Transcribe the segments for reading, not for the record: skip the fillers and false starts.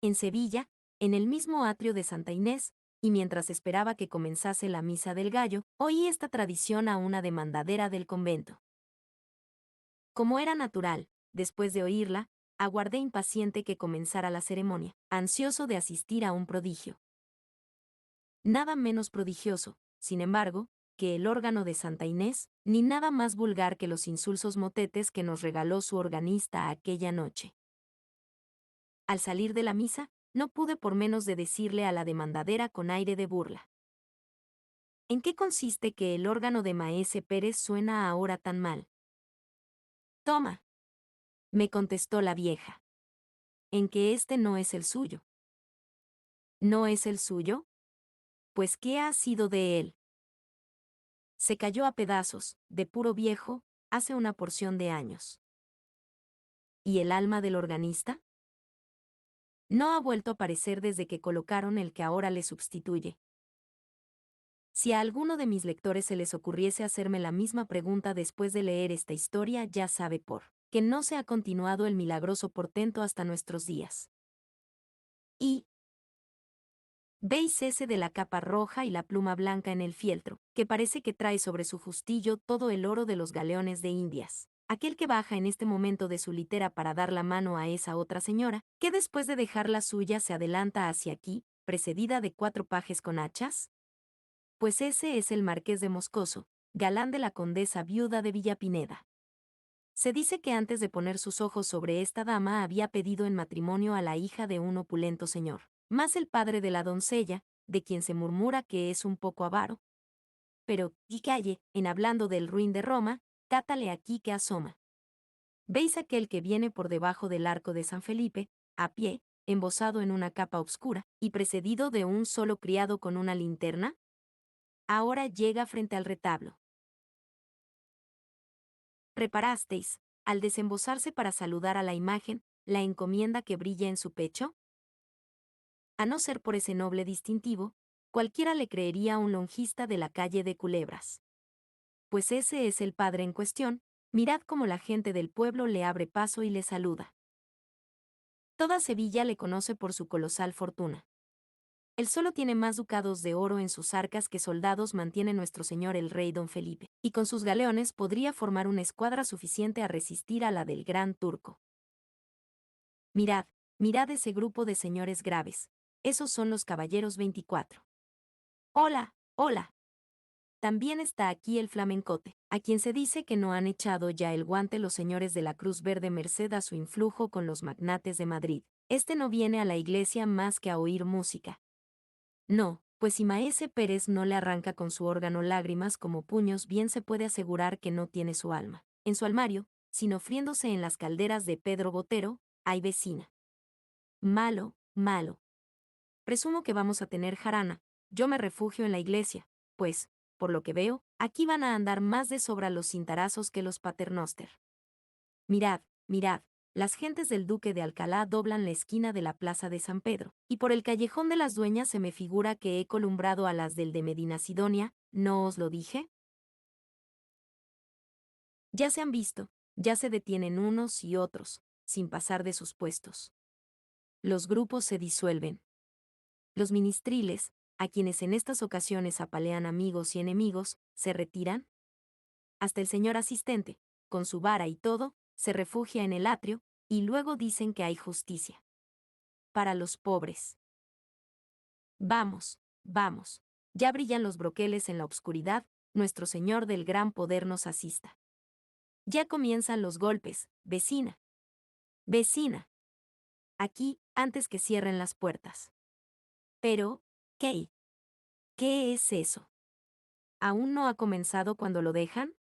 En Sevilla, en el mismo atrio de Santa Inés, y mientras esperaba que comenzase la misa del gallo, oí esta tradición a una demandadera del convento. Como era natural, después de oírla, aguardé impaciente que comenzara la ceremonia, ansioso de asistir a un prodigio. Nada menos prodigioso, sin embargo, que el órgano de Santa Inés, ni nada más vulgar que los insulsos motetes que nos regaló su organista aquella noche. Al salir de la misa, no pude por menos de decirle a la demandadera con aire de burla: ¿en qué consiste que el órgano de Maese Pérez suena ahora tan mal? Toma, me contestó la vieja. En que este no es el suyo. ¿No es el suyo? Pues ¿qué ha sido de él? Se cayó a pedazos, de puro viejo, hace una porción de años. ¿Y el alma del organista? No ha vuelto a aparecer desde que colocaron el que ahora le sustituye. Si a alguno de mis lectores se les ocurriese hacerme la misma pregunta después de leer esta historia, ya sabe por qué no se ha continuado el milagroso portento hasta nuestros días. Y veis ese de la capa roja y la pluma blanca en el fieltro, que parece que trae sobre su justillo todo el oro de los galeones de Indias. Aquel que baja en este momento de su litera para dar la mano a esa otra señora, que después de dejar la suya se adelanta hacia aquí, precedida de 4 pajes con hachas. Pues ese es el marqués de Moscoso, galán de la condesa viuda de Villapineda. Se dice que antes de poner sus ojos sobre esta dama había pedido en matrimonio a la hija de un opulento señor, más el padre de la doncella, de quien se murmura que es un poco avaro. Pero, y calle, en hablando del ruin de Roma, cátale aquí que asoma. ¿Veis aquel que viene por debajo del arco de San Felipe, a pie, embosado en una capa obscura, y precedido de un solo criado con una linterna? Ahora llega frente al retablo. ¿Reparasteis, al desembosarse para saludar a la imagen, la encomienda que brilla en su pecho? A no ser por ese noble distintivo, cualquiera le creería un lonjista de la calle de Culebras. Pues ese es el padre en cuestión, mirad cómo la gente del pueblo le abre paso y le saluda. Toda Sevilla le conoce por su colosal fortuna. Él solo tiene más ducados de oro en sus arcas que soldados mantiene nuestro señor el rey don Felipe, y con sus galeones podría formar una escuadra suficiente a resistir a la del gran turco. Mirad, mirad ese grupo de señores graves. Esos son los caballeros 24. Hola, hola. También está aquí el flamencote, a quien se dice que no han echado ya el guante los señores de la Cruz Verde merced a su influjo con los magnates de Madrid. Este no viene a la iglesia más que a oír música. No, pues si Maese Pérez no le arranca con su órgano lágrimas como puños, bien se puede asegurar que no tiene su alma en su almario, sino friéndose en las calderas de Pedro Botero. Hay vecina. Malo, malo. Presumo que vamos a tener jarana. Yo me refugio en la iglesia, pues, por lo que veo, aquí van a andar más de sobra los cintarazos que los paternoster. Mirad, mirad, las gentes del Duque de Alcalá doblan la esquina de la plaza de San Pedro, y por el callejón de las Dueñas se me figura que he columbrado a las del de Medina Sidonia. ¿No os lo dije? Ya se han visto, ya se detienen unos y otros, sin pasar de sus puestos. Los grupos se disuelven. Los ministriles, a quienes en estas ocasiones apalean amigos y enemigos, se retiran. Hasta el señor asistente, con su vara y todo, se refugia en el atrio, y luego dicen que hay justicia para los pobres. Vamos, vamos. Ya brillan los broqueles en la obscuridad, nuestro Señor del gran poder nos asista. Ya comienzan los golpes, vecina. Vecina. Aquí, antes que cierren las puertas. Pero, ¿qué? ¿Qué es eso? ¿Aún no ha comenzado cuando lo dejan?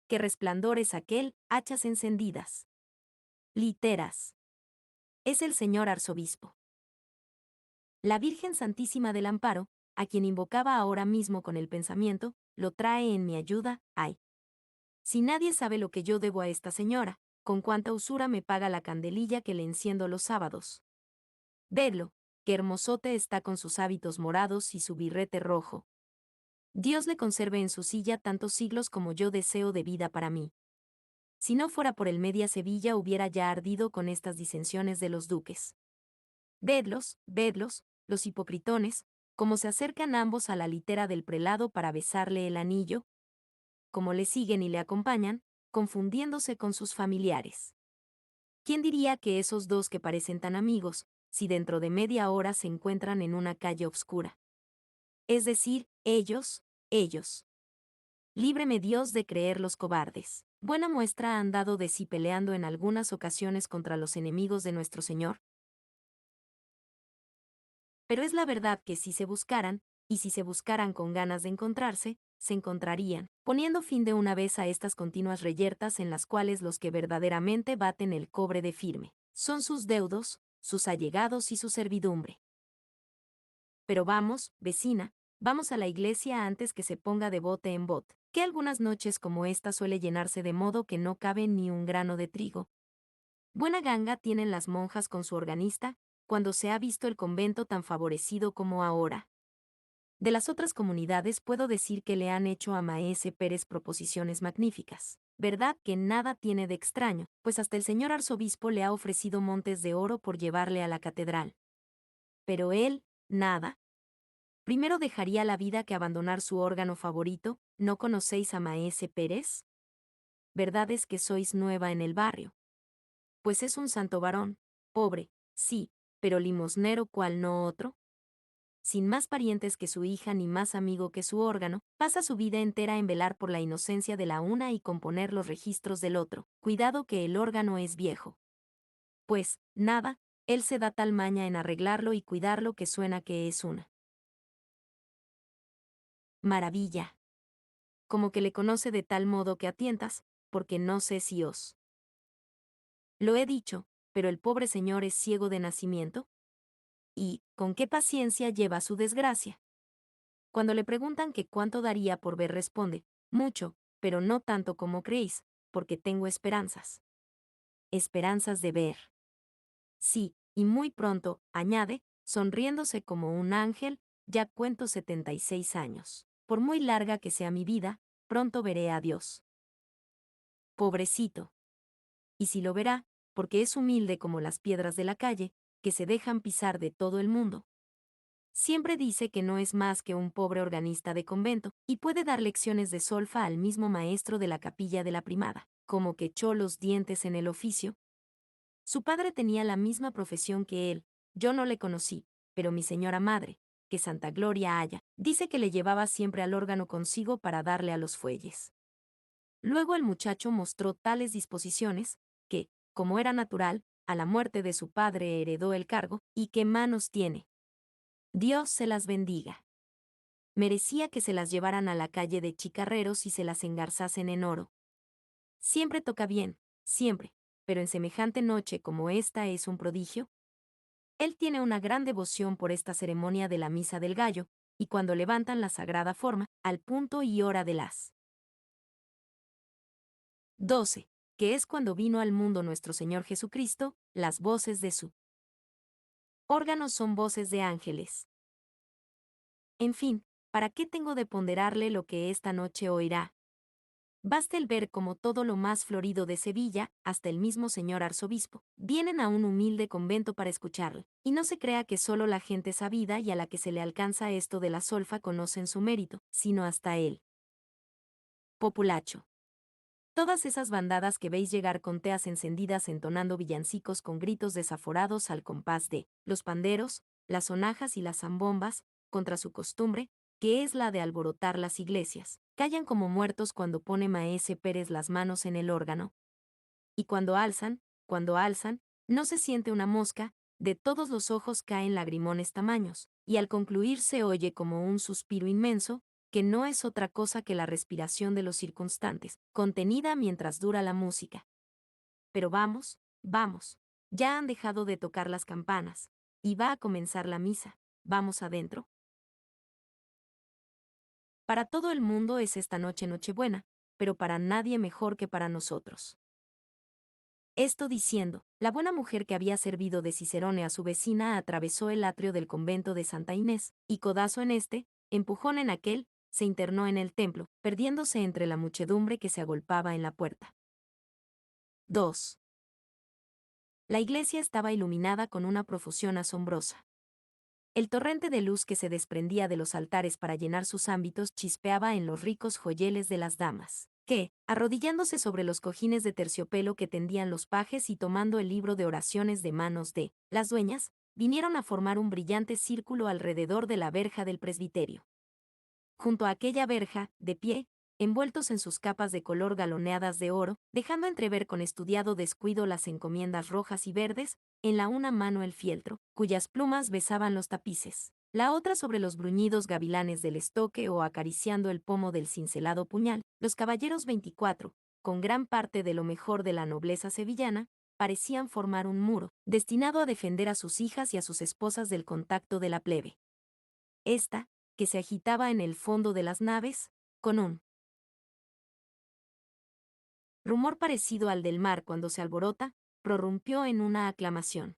¿Qué resplandor es aquel? Hachas encendidas. Literas. Es el señor arzobispo. La Virgen Santísima del Amparo, a quien invocaba ahora mismo con el pensamiento, lo trae en mi ayuda. Ay. Si nadie sabe lo que yo debo a esta señora, con cuánta usura me paga la candelilla que le enciendo los sábados. Vedlo, qué hermosote está con sus hábitos morados y su birrete rojo. Dios le conserve en su silla tantos siglos como yo deseo de vida para mí. Si no fuera por el media Sevilla hubiera ya ardido con estas disensiones de los duques. Vedlos, los hipocritones, como se acercan ambos a la litera del prelado para besarle el anillo, como le siguen y le acompañan, confundiéndose con sus familiares. ¿Quién diría que esos dos que parecen tan amigos, si dentro de media hora se encuentran en una calle oscura? Es decir, ellos. Líbreme Dios de creer los cobardes. Buena muestra han dado de sí peleando en algunas ocasiones contra los enemigos de nuestro Señor. Pero es la verdad que si se buscaran, y si se buscaran con ganas de encontrarse, se encontrarían, poniendo fin de una vez a estas continuas reyertas en las cuales los que verdaderamente baten el cobre de firme son sus deudos, sus allegados y su servidumbre. Pero vamos, vecina, vamos a la iglesia antes que se ponga de bote en bote, que algunas noches como esta suele llenarse de modo que no cabe ni un grano de trigo. Buena ganga tienen las monjas con su organista, cuando se ha visto el convento tan favorecido como ahora. De las otras comunidades puedo decir que le han hecho a Maese Pérez proposiciones magníficas. Verdad que nada tiene de extraño, pues hasta el señor arzobispo le ha ofrecido montes de oro por llevarle a la catedral. Pero él, nada. Primero dejaría la vida que abandonar su órgano favorito. ¿No conocéis a Maese Pérez? Verdad es que sois nueva en el barrio. Pues es un santo varón, pobre, sí, pero limosnero cual no otro. Sin más parientes que su hija ni más amigo que su órgano, pasa su vida entera en velar por la inocencia de la una y componer los registros del otro. Cuidado que el órgano es viejo. Pues, nada, él se da tal maña en arreglarlo y cuidarlo que suena que es una maravilla. Como que le conoce de tal modo que a tientas, porque no sé si os lo he dicho, pero el pobre señor es ciego de nacimiento. Y, con qué paciencia lleva su desgracia. Cuando le preguntan que cuánto daría por ver, responde, mucho, pero no tanto como creéis, porque tengo esperanzas. Esperanzas de ver. Sí, y muy pronto, añade, sonriéndose como un ángel, ya cuento 76 años. Por muy larga que sea mi vida, pronto veré a Dios. Pobrecito. Y si lo verá, porque es humilde como las piedras de la calle, que se dejan pisar de todo el mundo. Siempre dice que no es más que un pobre organista de convento, y puede dar lecciones de solfa al mismo maestro de la capilla de la primada, como que echó los dientes en el oficio. Su padre tenía la misma profesión que él, yo no le conocí, pero mi señora madre, que Santa Gloria haya, dice que le llevaba siempre al órgano consigo para darle a los fuelles. Luego el muchacho mostró tales disposiciones, que, como era natural, a la muerte de su padre heredó el cargo, y qué manos tiene. Dios se las bendiga. Merecía que se las llevaran a la calle de chicarreros y se las engarzasen en oro. Siempre toca bien, siempre, pero en semejante noche como esta es un prodigio. Él tiene una gran devoción por esta ceremonia de la misa del gallo, y cuando levantan la sagrada forma, al punto y hora de las 12, que es cuando vino al mundo nuestro Señor Jesucristo, las voces de su órgano son voces de ángeles. En fin, ¿para qué tengo de ponderarle lo que esta noche oirá? Basta el ver como todo lo más florido de Sevilla, hasta el mismo señor arzobispo, vienen a un humilde convento para escucharlo, y no se crea que solo la gente sabida y a la que se le alcanza esto de la solfa conocen su mérito, sino hasta él. Populacho. Todas esas bandadas que veis llegar con teas encendidas entonando villancicos con gritos desaforados al compás de los panderos, las sonajas y las zambombas, contra su costumbre, que es la de alborotar las iglesias, callan como muertos cuando pone Maese Pérez las manos en el órgano. Y cuando alzan, no se siente una mosca, de todos los ojos caen lagrimones tamaños, y al concluir se oye como un suspiro inmenso, que no es otra cosa que la respiración de los circunstantes, contenida mientras dura la música. Pero vamos, ya han dejado de tocar las campanas, y va a comenzar la misa, vamos adentro. Para todo el mundo es esta noche Nochebuena, pero para nadie mejor que para nosotros. Esto diciendo, la buena mujer que había servido de cicerone a su vecina atravesó el atrio del convento de Santa Inés, y codazo en este, empujón en aquel, se internó en el templo, perdiéndose entre la muchedumbre que se agolpaba en la puerta. 2. La iglesia estaba iluminada con una profusión asombrosa. El torrente de luz que se desprendía de los altares para llenar sus ámbitos chispeaba en los ricos joyeles de las damas, que, arrodillándose sobre los cojines de terciopelo que tendían los pajes y tomando el libro de oraciones de manos de las dueñas, vinieron a formar un brillante círculo alrededor de la verja del presbiterio. Junto a aquella verja, de pie, envueltos en sus capas de color galoneadas de oro, dejando entrever con estudiado descuido las encomiendas rojas y verdes, en la una mano el fieltro, cuyas plumas besaban los tapices, la otra sobre los bruñidos gavilanes del estoque o acariciando el pomo del cincelado puñal, los caballeros 24, con gran parte de lo mejor de la nobleza sevillana, parecían formar un muro, destinado a defender a sus hijas y a sus esposas del contacto de la plebe. Esta, que se agitaba en el fondo de las naves, con un rumor parecido al del mar cuando se alborota, prorrumpió en una aclamación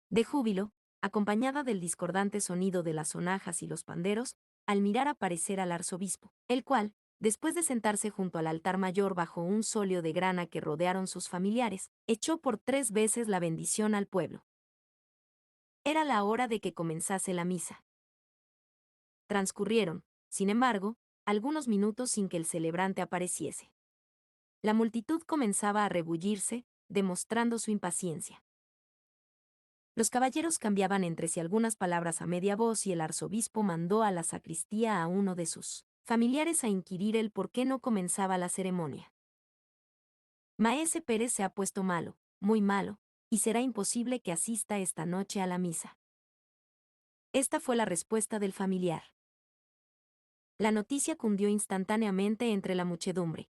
de júbilo, acompañada del discordante sonido de las sonajas y los panderos, al mirar aparecer al arzobispo, el cual, después de sentarse junto al altar mayor bajo un solio de grana que rodearon sus familiares, echó por 3 veces la bendición al pueblo. Era la hora de que comenzase la misa. Transcurrieron, sin embargo, algunos minutos sin que el celebrante apareciese. La multitud comenzaba a rebullirse, demostrando su impaciencia. Los caballeros cambiaban entre sí algunas palabras a media voz y el arzobispo mandó a la sacristía a uno de sus familiares a inquirir el por qué no comenzaba la ceremonia. Maese Pérez se ha puesto malo, muy malo, y será imposible que asista esta noche a la misa. Esta fue la respuesta del familiar. La noticia cundió instantáneamente entre la muchedumbre.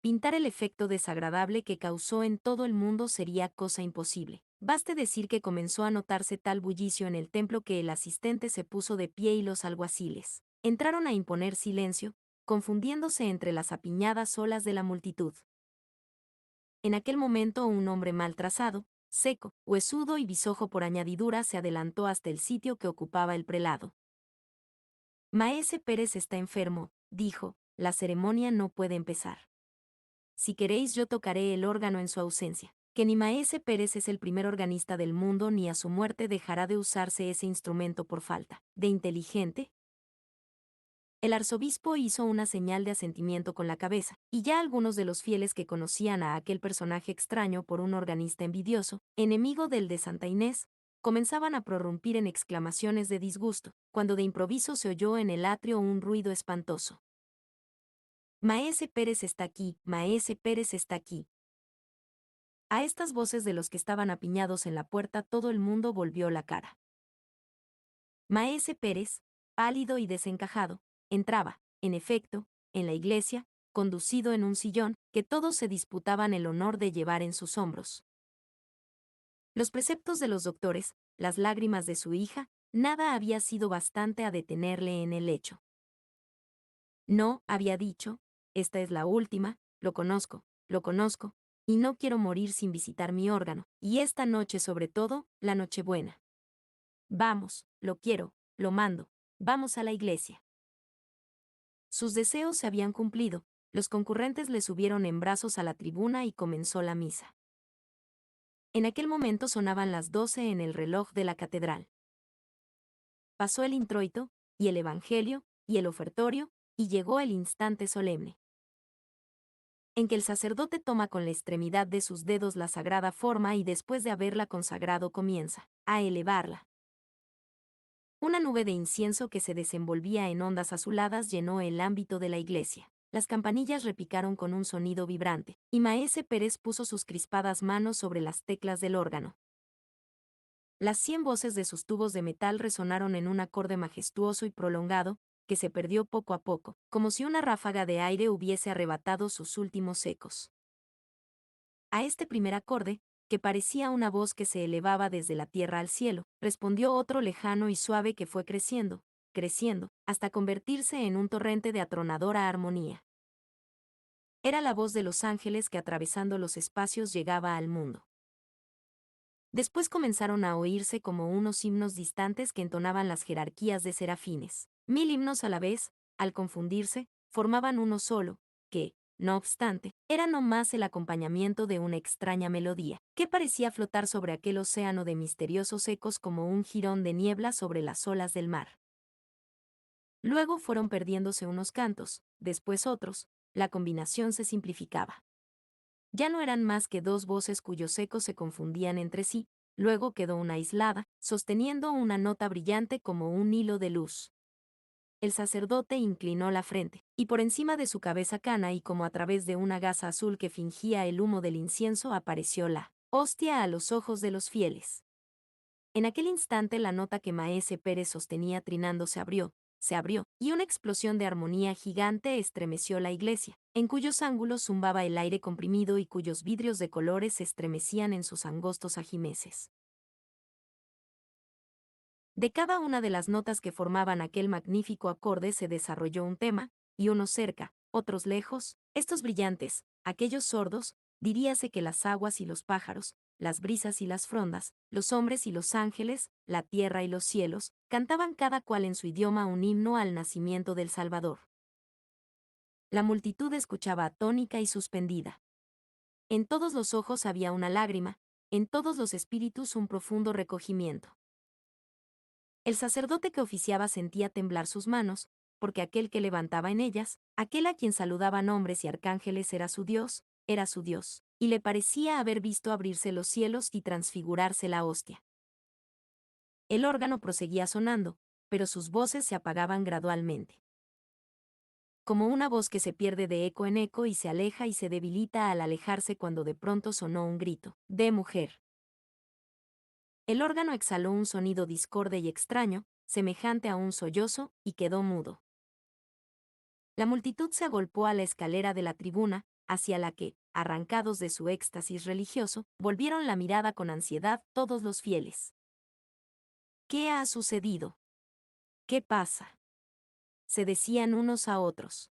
Pintar el efecto desagradable que causó en todo el mundo sería cosa imposible. Baste decir que comenzó a notarse tal bullicio en el templo que el asistente se puso de pie y los alguaciles entraron a imponer silencio, confundiéndose entre las apiñadas olas de la multitud. En aquel momento un hombre mal trazado, seco, huesudo y bisojo por añadidura se adelantó hasta el sitio que ocupaba el prelado. Maese Pérez está enfermo, dijo, la ceremonia no puede empezar. Si queréis yo tocaré el órgano en su ausencia, que ni Maese Pérez es el primer organista del mundo ni a su muerte dejará de usarse ese instrumento por falta de inteligente. El arzobispo hizo una señal de asentimiento con la cabeza, y ya algunos de los fieles que conocían a aquel personaje extraño por un organista envidioso, enemigo del de Santa Inés, comenzaban a prorrumpir en exclamaciones de disgusto, cuando de improviso se oyó en el atrio un ruido espantoso. Maese Pérez está aquí, Maese Pérez está aquí. A estas voces de los que estaban apiñados en la puerta todo el mundo volvió la cara. Maese Pérez, pálido y desencajado, entraba, en efecto, en la iglesia, conducido en un sillón, que todos se disputaban el honor de llevar en sus hombros. Los preceptos de los doctores, las lágrimas de su hija, nada había sido bastante a detenerle en el lecho. No, había dicho, esta es la última, lo conozco, y no quiero morir sin visitar mi órgano, y esta noche sobre todo, la Nochebuena. Vamos, lo quiero, lo mando, vamos a la iglesia. Sus deseos se habían cumplido, los concurrentes le subieron en brazos a la tribuna y comenzó la misa. En aquel momento sonaban las 12 en el reloj de la catedral. Pasó el introito, y el evangelio, y el ofertorio, y llegó el instante solemne en que el sacerdote toma con la extremidad de sus dedos la sagrada forma y después de haberla consagrado comienza a elevarla. Una nube de incienso que se desenvolvía en ondas azuladas llenó el ámbito de la iglesia. Las campanillas repicaron con un sonido vibrante, y Maese Pérez puso sus crispadas manos sobre las teclas del órgano. Las 100 voces de sus tubos de metal resonaron en un acorde majestuoso y prolongado, que se perdió poco a poco, como si una ráfaga de aire hubiese arrebatado sus últimos ecos. A este primer acorde, que parecía una voz que se elevaba desde la tierra al cielo, respondió otro lejano y suave que fue creciendo, hasta convertirse en un torrente de atronadora armonía. Era la voz de los ángeles que atravesando los espacios llegaba al mundo. Después comenzaron a oírse como unos himnos distantes que entonaban las jerarquías de serafines. 1000 himnos a la vez, al confundirse, formaban uno solo, que, no obstante, era no más el acompañamiento de una extraña melodía, que parecía flotar sobre aquel océano de misteriosos ecos como un jirón de niebla sobre las olas del mar. Luego fueron perdiéndose unos cantos, después otros, la combinación se simplificaba. Ya no eran más que dos voces cuyos ecos se confundían entre sí, luego quedó una aislada, sosteniendo una nota brillante como un hilo de luz. El sacerdote inclinó la frente, y por encima de su cabeza cana y como a través de una gasa azul que fingía el humo del incienso apareció la hostia a los ojos de los fieles. En aquel instante la nota que Maese Pérez sostenía trinando se abrió, y una explosión de armonía gigante estremeció la iglesia, en cuyos ángulos zumbaba el aire comprimido y cuyos vidrios de colores se estremecían en sus angostos ajimeces. De cada una de las notas que formaban aquel magnífico acorde se desarrolló un tema, y unos cerca, otros lejos, estos brillantes, aquellos sordos, diríase que las aguas y los pájaros, las brisas y las frondas, los hombres y los ángeles, la tierra y los cielos, cantaban cada cual en su idioma un himno al nacimiento del Salvador. La multitud escuchaba atónica y suspendida. En todos los ojos había una lágrima, en todos los espíritus un profundo recogimiento. El sacerdote que oficiaba sentía temblar sus manos, porque aquel que levantaba en ellas, aquel a quien saludaban hombres y arcángeles era su Dios, y le parecía haber visto abrirse los cielos y transfigurarse la hostia. El órgano proseguía sonando, pero sus voces se apagaban gradualmente. Como una voz que se pierde de eco en eco y se aleja y se debilita al alejarse cuando de pronto sonó un grito, de mujer. El órgano exhaló un sonido discorde y extraño, semejante a un sollozo, y quedó mudo. La multitud se agolpó a la escalera de la tribuna, hacia la que, arrancados de su éxtasis religioso, volvieron la mirada con ansiedad todos los fieles. ¿Qué ha sucedido? ¿Qué pasa? Se decían unos a otros.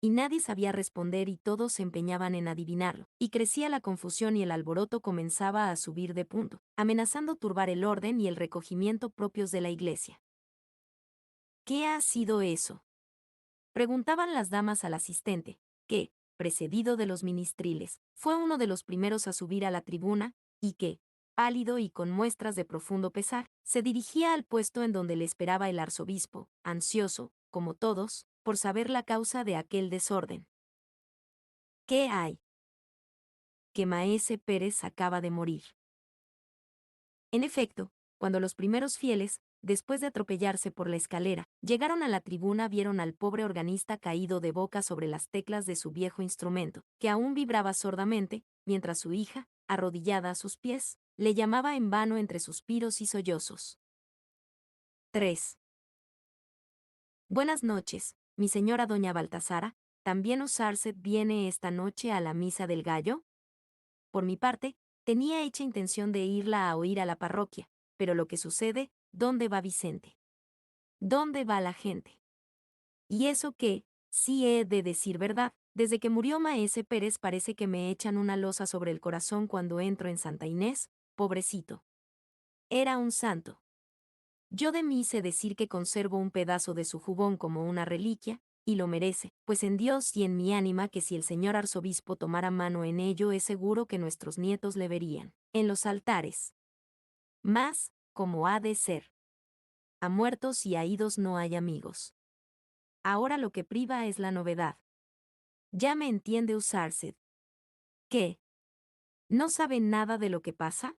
Y nadie sabía responder y todos se empeñaban en adivinarlo, y crecía la confusión y el alboroto comenzaba a subir de punto, amenazando turbar el orden y el recogimiento propios de la iglesia. ¿Qué ha sido eso? Preguntaban las damas al asistente, que, precedido de los ministriles, fue uno de los primeros a subir a la tribuna, y que, pálido y con muestras de profundo pesar, se dirigía al puesto en donde le esperaba el arzobispo, ansioso, como todos, por saber la causa de aquel desorden. ¿Qué hay? Que Maese Pérez acaba de morir. En efecto, cuando los primeros fieles, después de atropellarse por la escalera, llegaron a la tribuna, vieron al pobre organista caído de boca sobre las teclas de su viejo instrumento, que aún vibraba sordamente, mientras su hija, arrodillada a sus pies, le llamaba en vano entre suspiros y sollozos. 3. Buenas noches, mi señora doña Baltasara, ¿también Usarced viene esta noche a la misa del gallo? Por mi parte, tenía hecha intención de irla a oír a la parroquia, pero lo que sucede, ¿dónde va Vicente? ¿Dónde va la gente? Y eso que, sí he de decir verdad, desde que murió Maese Pérez parece que me echan una losa sobre el corazón cuando entro en Santa Inés, pobrecito. Era un santo. Yo de mí sé decir que conservo un pedazo de su jubón como una reliquia, y lo merece, pues en Dios y en mi ánima que si el señor arzobispo tomara mano en ello es seguro que nuestros nietos le verían, en los altares. Mas, como ha de ser. A muertos y a idos no hay amigos. Ahora lo que priva es la novedad. Ya me entiende Usarced. ¿Qué? ¿No sabe nada de lo que pasa?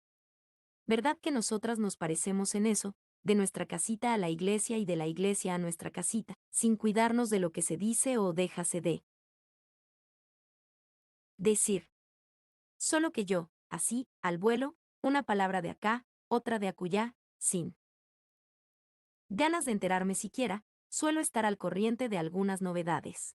¿Verdad que nosotras nos parecemos en eso, de nuestra casita a la iglesia y de la iglesia a nuestra casita, sin cuidarnos de lo que se dice o déjase de decir? Solo que yo, así, al vuelo, una palabra de acá, otra de acullá, sin ganas de enterarme siquiera, suelo estar al corriente de algunas novedades.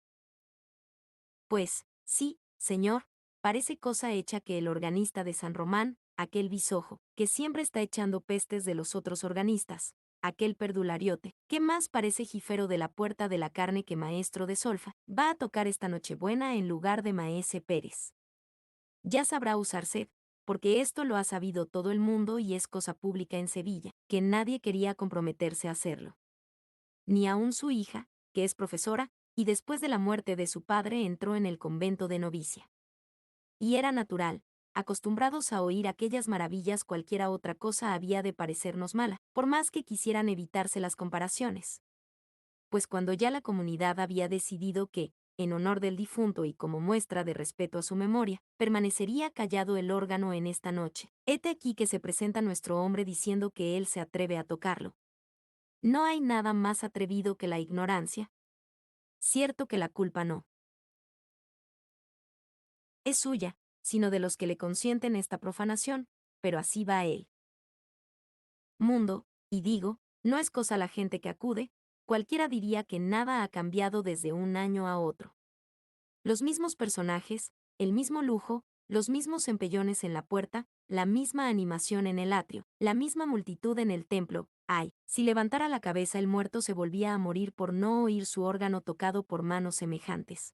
Pues, sí, señor, parece cosa hecha que el organista de San Román, aquel bisojo, que siempre está echando pestes de los otros organistas, aquel perdulariote, que más parece jifero de la puerta de la carne que maestro de solfa, va a tocar esta Nochebuena en lugar de Maese Pérez. Ya sabrá Usarced, porque esto lo ha sabido todo el mundo y es cosa pública en Sevilla, que nadie quería comprometerse a hacerlo. Ni aun su hija, que es profesora, y después de la muerte de su padre entró en el convento de novicia. Y era natural, acostumbrados a oír aquellas maravillas, cualquiera otra cosa había de parecernos mala, por más que quisieran evitarse las comparaciones. Pues cuando ya la comunidad había decidido que, en honor del difunto y como muestra de respeto a su memoria, permanecería callado el órgano en esta noche, hete aquí que se presenta nuestro hombre diciendo que él se atreve a tocarlo. No hay nada más atrevido que la ignorancia. Cierto que la culpa no es suya, sino de los que le consienten esta profanación, pero así va él. Mundo, y digo, no es cosa la gente que acude, cualquiera diría que nada ha cambiado desde un año a otro. Los mismos personajes, el mismo lujo, los mismos empellones en la puerta, la misma animación en el atrio, la misma multitud en el templo. Ay, si levantara la cabeza el muerto se volvía a morir por no oír su órgano tocado por manos semejantes.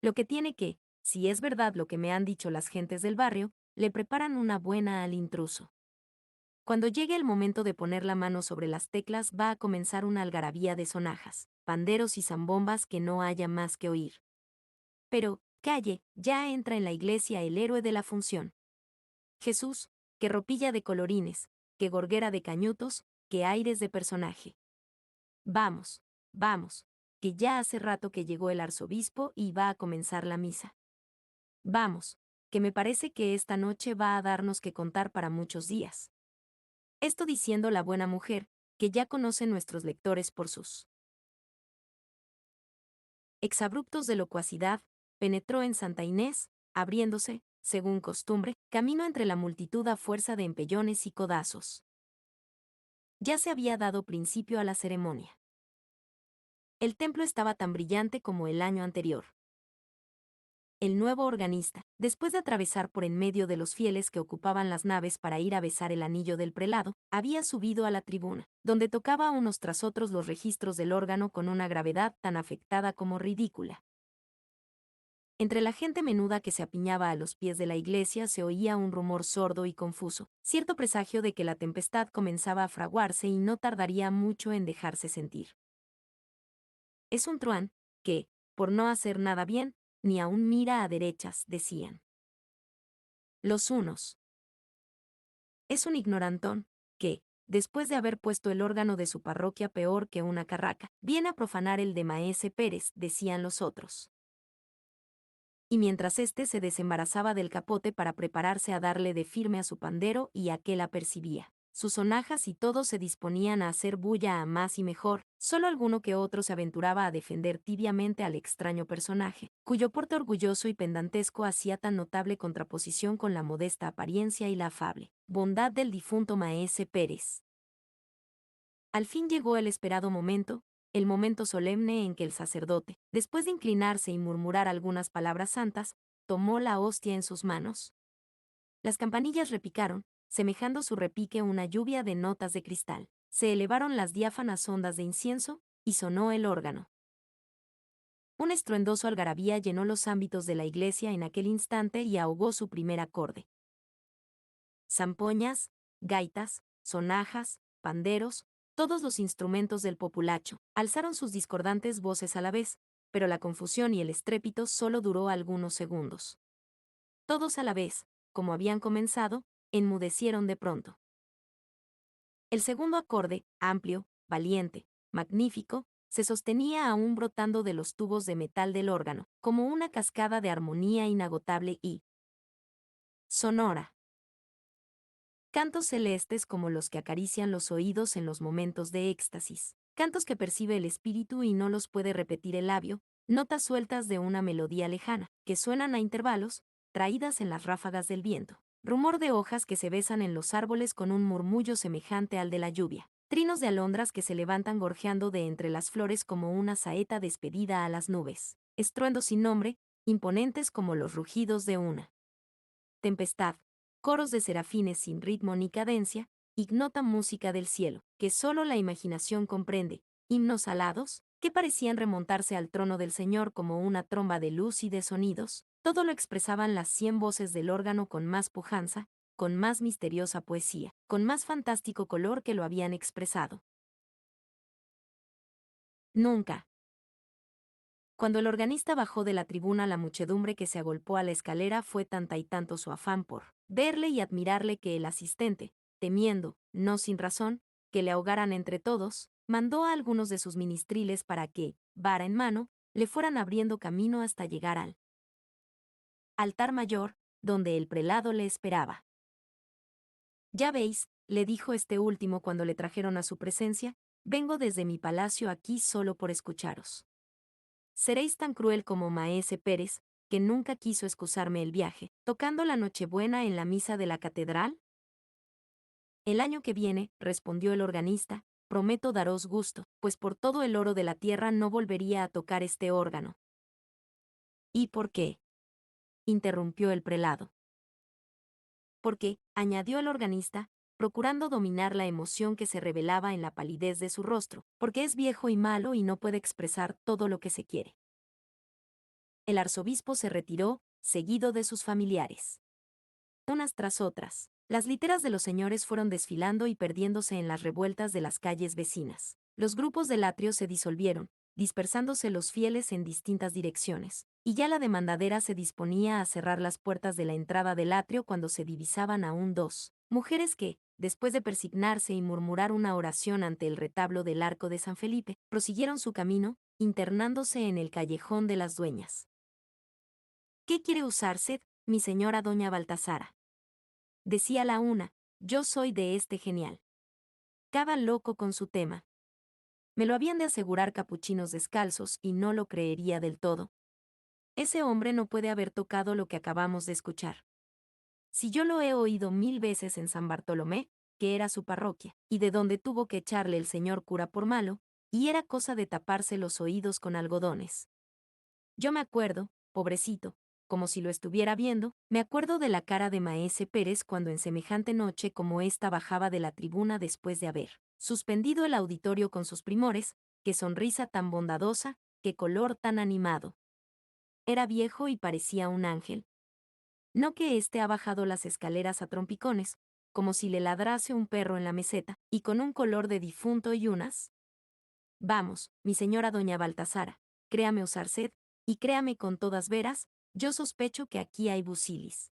Lo que tiene que, si es verdad lo que me han dicho las gentes del barrio, le preparan una buena al intruso. Cuando llegue el momento de poner la mano sobre las teclas va a comenzar una algarabía de sonajas, panderos y zambombas que no haya más que oír. Pero, calle, ya entra en la iglesia el héroe de la función. Jesús, que ropilla de colorines, que gorguera de cañutos, que aires de personaje. Vamos, vamos, que ya hace rato que llegó el arzobispo y va a comenzar la misa. Vamos, que me parece que esta noche va a darnos que contar para muchos días. Esto diciendo la buena mujer, que ya conocen nuestros lectores por sus exabruptos de locuacidad, penetró en Santa Inés, abriéndose, según costumbre, camino entre la multitud a fuerza de empellones y codazos. Ya se había dado principio a la ceremonia. El templo estaba tan brillante como el año anterior. El nuevo organista, después de atravesar por en medio de los fieles que ocupaban las naves para ir a besar el anillo del prelado, había subido a la tribuna, donde tocaba unos tras otros los registros del órgano con una gravedad tan afectada como ridícula. Entre la gente menuda que se apiñaba a los pies de la iglesia se oía un rumor sordo y confuso, cierto presagio de que la tempestad comenzaba a fraguarse y no tardaría mucho en dejarse sentir. Es un truán, que, por no hacer nada bien, ni aún mira a derechas, decían los unos. Es un ignorantón, que, después de haber puesto el órgano de su parroquia peor que una carraca, viene a profanar el de Maese Pérez, decían los otros. Y mientras éste se desembarazaba del capote para prepararse a darle de firme a su pandero y aquel apercibía sus sonajas y todos se disponían a hacer bulla a más y mejor, solo alguno que otro se aventuraba a defender tibiamente al extraño personaje, cuyo porte orgulloso y pendantesco hacía tan notable contraposición con la modesta apariencia y la afable bondad del difunto Maese Pérez. Al fin llegó el momento solemne en que el sacerdote, después de inclinarse y murmurar algunas palabras santas, tomó la hostia en sus manos. Las campanillas repicaron, semejando su repique una lluvia de notas de cristal. Se elevaron las diáfanas ondas de incienso, y sonó el órgano. Un estruendoso algarabía llenó los ámbitos de la iglesia en aquel instante y ahogó su primer acorde. Zampoñas, gaitas, sonajas, panderos, todos los instrumentos del populacho, alzaron sus discordantes voces a la vez, pero la confusión y el estrépito solo duró algunos segundos. Todos a la vez, como habían comenzado, enmudecieron de pronto. El segundo acorde, amplio, valiente, magnífico, se sostenía aún brotando de los tubos de metal del órgano, como una cascada de armonía inagotable y sonora. Cantos celestes como los que acarician los oídos en los momentos de éxtasis, cantos que percibe el espíritu y no los puede repetir el labio, notas sueltas de una melodía lejana, que suenan a intervalos, traídas en las ráfagas del viento, rumor de hojas que se besan en los árboles con un murmullo semejante al de la lluvia, trinos de alondras que se levantan gorjeando de entre las flores como una saeta despedida a las nubes, estruendos sin nombre, imponentes como los rugidos de una tempestad, coros de serafines sin ritmo ni cadencia, ignota música del cielo, que solo la imaginación comprende, himnos alados, que parecían remontarse al trono del Señor como una tromba de luz y de sonidos, todo lo expresaban las 100 voces del órgano con más pujanza, con más misteriosa poesía, con más fantástico color que lo habían expresado. Nunca, Cuando el organista bajó de la tribuna, la muchedumbre que se agolpó a la escalera fue tanta y tanto su afán por verle y admirarle que el asistente, temiendo, no sin razón, que le ahogaran entre todos, mandó a algunos de sus ministriles para que, vara en mano, le fueran abriendo camino hasta llegar al altar mayor, donde el prelado le esperaba. Ya veis, le dijo este último cuando le trajeron a su presencia, vengo desde mi palacio aquí solo por escucharos. Seréis tan cruel como Maese Pérez, que nunca quiso excusarme el viaje, tocando la Nochebuena en la misa de la catedral. El año que viene, respondió el organista, prometo daros gusto, pues por todo el oro de la tierra no volvería a tocar este órgano. ¿Y por qué? Interrumpió el prelado. Porque, añadió el organista, procurando dominar la emoción que se revelaba en la palidez de su rostro, porque es viejo y malo y no puede expresar todo lo que se quiere. El arzobispo se retiró, seguido de sus familiares. Unas tras otras, las literas de los señores fueron desfilando y perdiéndose en las revueltas de las calles vecinas. Los grupos del atrio se disolvieron, dispersándose los fieles en distintas direcciones, y ya la demandadera se disponía a cerrar las puertas de la entrada del atrio cuando se divisaban aún dos mujeres que, después de persignarse y murmurar una oración ante el retablo del arco de San Felipe, prosiguieron su camino, internándose en el callejón de las dueñas. ¿Qué quiere usarse, mi señora doña Baltasara? Decía la una, yo soy de este genial. Cada loco con su tema. Me lo habían de asegurar capuchinos descalzos y no lo creería del todo. Ese hombre no puede haber tocado lo que acabamos de escuchar. Si yo lo he oído 1000 veces en San Bartolomé, que era su parroquia, y de donde tuvo que echarle el señor cura por malo, y era cosa de taparse los oídos con algodones. Yo me acuerdo, pobrecito, como si lo estuviera viendo, me acuerdo de la cara de Maese Pérez cuando en semejante noche como esta bajaba de la tribuna después de haber suspendido el auditorio con sus primores, qué sonrisa tan bondadosa, qué color tan animado. Era viejo y parecía un ángel. No que éste ha bajado las escaleras a trompicones, como si le ladrase un perro en la meseta, y con un color de difunto y unas. Vamos, mi señora doña Baltasara, créame usarced, y créame con todas veras, yo sospecho que aquí hay busilis.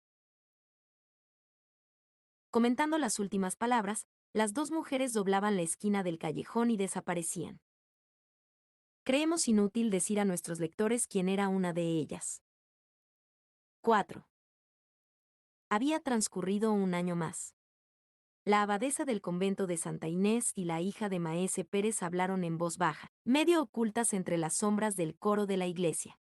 Comentando las últimas palabras, las dos mujeres doblaban la esquina del callejón y desaparecían. Creemos inútil decir a nuestros lectores quién era una de ellas. 4. Había transcurrido un año más. La abadesa del convento de Santa Inés y la hija de Maese Pérez hablaron en voz baja, medio ocultas entre las sombras del coro de la iglesia.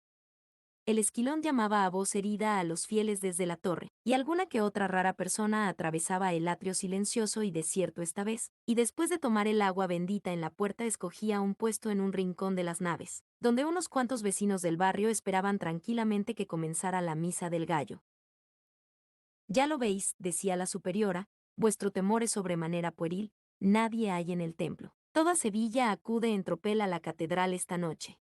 El esquilón llamaba a voz herida a los fieles desde la torre, y alguna que otra rara persona atravesaba el atrio silencioso y desierto esta vez, y después de tomar el agua bendita en la puerta escogía un puesto en un rincón de las naves, donde unos cuantos vecinos del barrio esperaban tranquilamente que comenzara la misa del gallo. Ya lo veis, decía la superiora, vuestro temor es sobremanera pueril, nadie hay en el templo. Toda Sevilla acude en tropel a la catedral esta noche.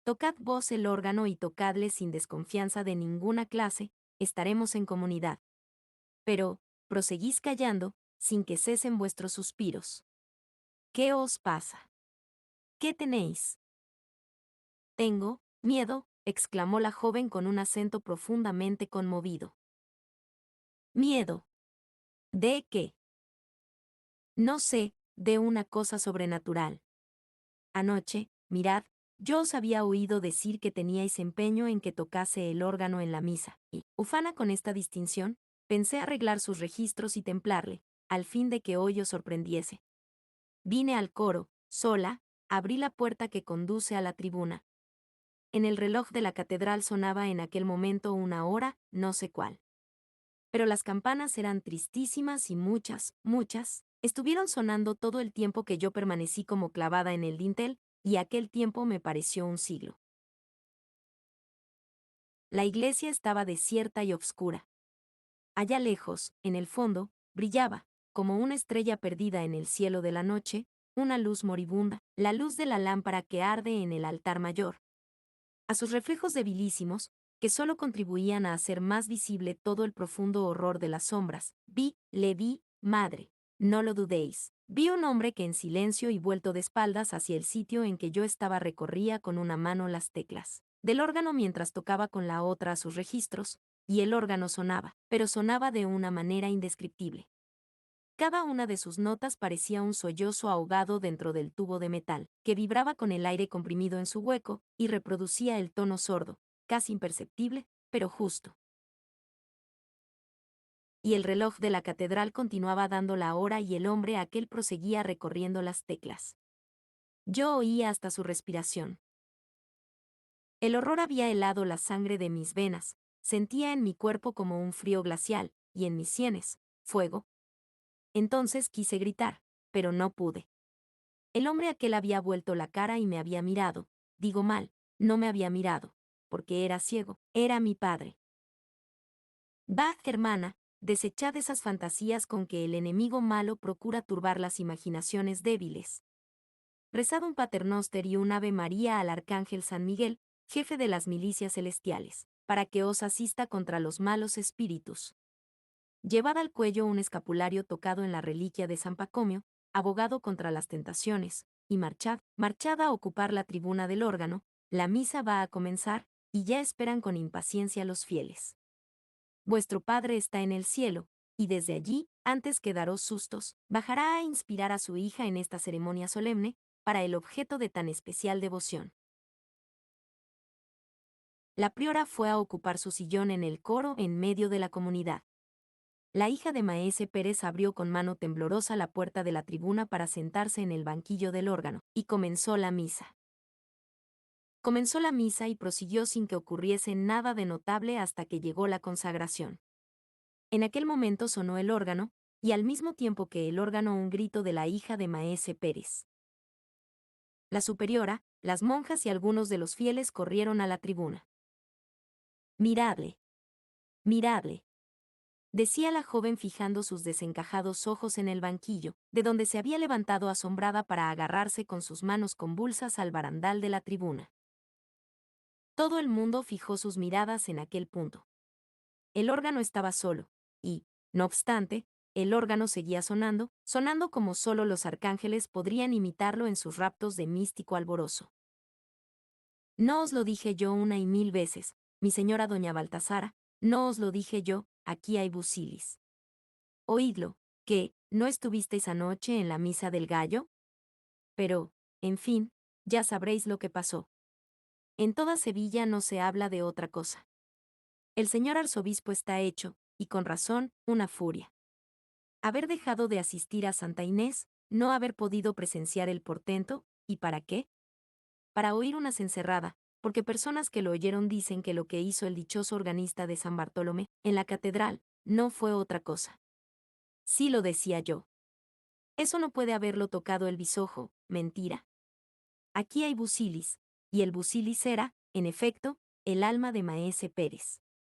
Tocad vos el órgano y tocadle sin desconfianza de ninguna clase, estaremos en comunidad. Pero, proseguís callando, sin que cesen vuestros suspiros. ¿Qué os pasa? ¿Qué tenéis? Tengo miedo, exclamó la joven con un acento profundamente conmovido. ¿Miedo? ¿De qué? No sé, de una cosa sobrenatural. Anoche, mirad, yo os había oído decir que teníais empeño en que tocase el órgano en la misa, y, ufana con esta distinción, pensé arreglar sus registros y templarle, al fin de que hoy os sorprendiese. Vine al coro, sola, abrí la puerta que conduce a la tribuna. En el reloj de la catedral sonaba en aquel momento una hora, no sé cuál. Pero las campanas eran tristísimas y muchas, muchas, estuvieron sonando todo el tiempo que yo permanecí como clavada en el dintel, y aquel tiempo me pareció un siglo. La iglesia estaba desierta y obscura. Allá lejos, en el fondo, brillaba, como una estrella perdida en el cielo de la noche, una luz moribunda, la luz de la lámpara que arde en el altar mayor. A sus reflejos debilísimos, que solo contribuían a hacer más visible todo el profundo horror de las sombras, le vi, madre, no lo dudéis, Vi un hombre que en silencio y vuelto de espaldas hacia el sitio en que yo estaba recorría con una mano las teclas del órgano mientras tocaba con la otra a sus registros, y el órgano sonaba, pero sonaba de una manera indescriptible. Cada una de sus notas parecía un sollozo ahogado dentro del tubo de metal, que vibraba con el aire comprimido en su hueco y reproducía el tono sordo, casi imperceptible, pero justo. Y el reloj de la catedral continuaba dando la hora y el hombre aquel proseguía recorriendo las teclas. Yo oía hasta su respiración. El horror había helado la sangre de mis venas, sentía en mi cuerpo como un frío glacial, y en mis sienes, fuego. Entonces quise gritar, pero no pude. El hombre aquel había vuelto la cara y me había mirado, digo mal, no me había mirado, porque era ciego, era mi padre. Bah, hermana, desechad esas fantasías con que el enemigo malo procura turbar las imaginaciones débiles. Rezad un paternoster y un ave María al arcángel San Miguel, jefe de las milicias celestiales, para que os asista contra los malos espíritus. Llevad al cuello un escapulario tocado en la reliquia de San Pacomio, abogado contra las tentaciones, y marchad a ocupar la tribuna del órgano, la misa va a comenzar, y ya esperan con impaciencia los fieles. Vuestro Padre está en el cielo, y desde allí, antes que daros sustos, bajará a inspirar a su hija en esta ceremonia solemne, para el objeto de tan especial devoción. La priora fue a ocupar su sillón en el coro en medio de la comunidad. La hija de Maese Pérez abrió con mano temblorosa la puerta de la tribuna para sentarse en el banquillo del órgano, y comenzó la misa. Comenzó la misa y prosiguió sin que ocurriese nada de notable hasta que llegó la consagración. En aquel momento sonó el órgano, y al mismo tiempo que el órgano un grito de la hija de Maese Pérez. La superiora, las monjas y algunos de los fieles corrieron a la tribuna. Miradle. Miradle. Decía la joven fijando sus desencajados ojos en el banquillo, de donde se había levantado asombrada para agarrarse con sus manos convulsas al barandal de la tribuna. Todo el mundo fijó sus miradas en aquel punto. El órgano estaba solo, y, no obstante, el órgano seguía sonando, sonando como solo los arcángeles podrían imitarlo en sus raptos de místico alborozo. No os lo dije yo una y mil veces, mi señora doña Baltasara, no os lo dije yo, aquí hay busilis. Oídlo, que, ¿no estuvisteis anoche en la misa del gallo? Pero, en fin, ya sabréis lo que pasó. En toda Sevilla no se habla de otra cosa. El señor arzobispo está hecho, y con razón, una furia. Haber dejado de asistir a Santa Inés, no haber podido presenciar el portento, ¿y para qué? Para oír una cencerrada, porque personas que lo oyeron dicen que lo que hizo el dichoso organista de San Bartolomé, en la catedral, no fue otra cosa. Sí lo decía yo. Eso no puede haberlo tocado el bisojo, mentira. Aquí hay busilis, y el busilis era, en efecto, el alma de Maese Pérez.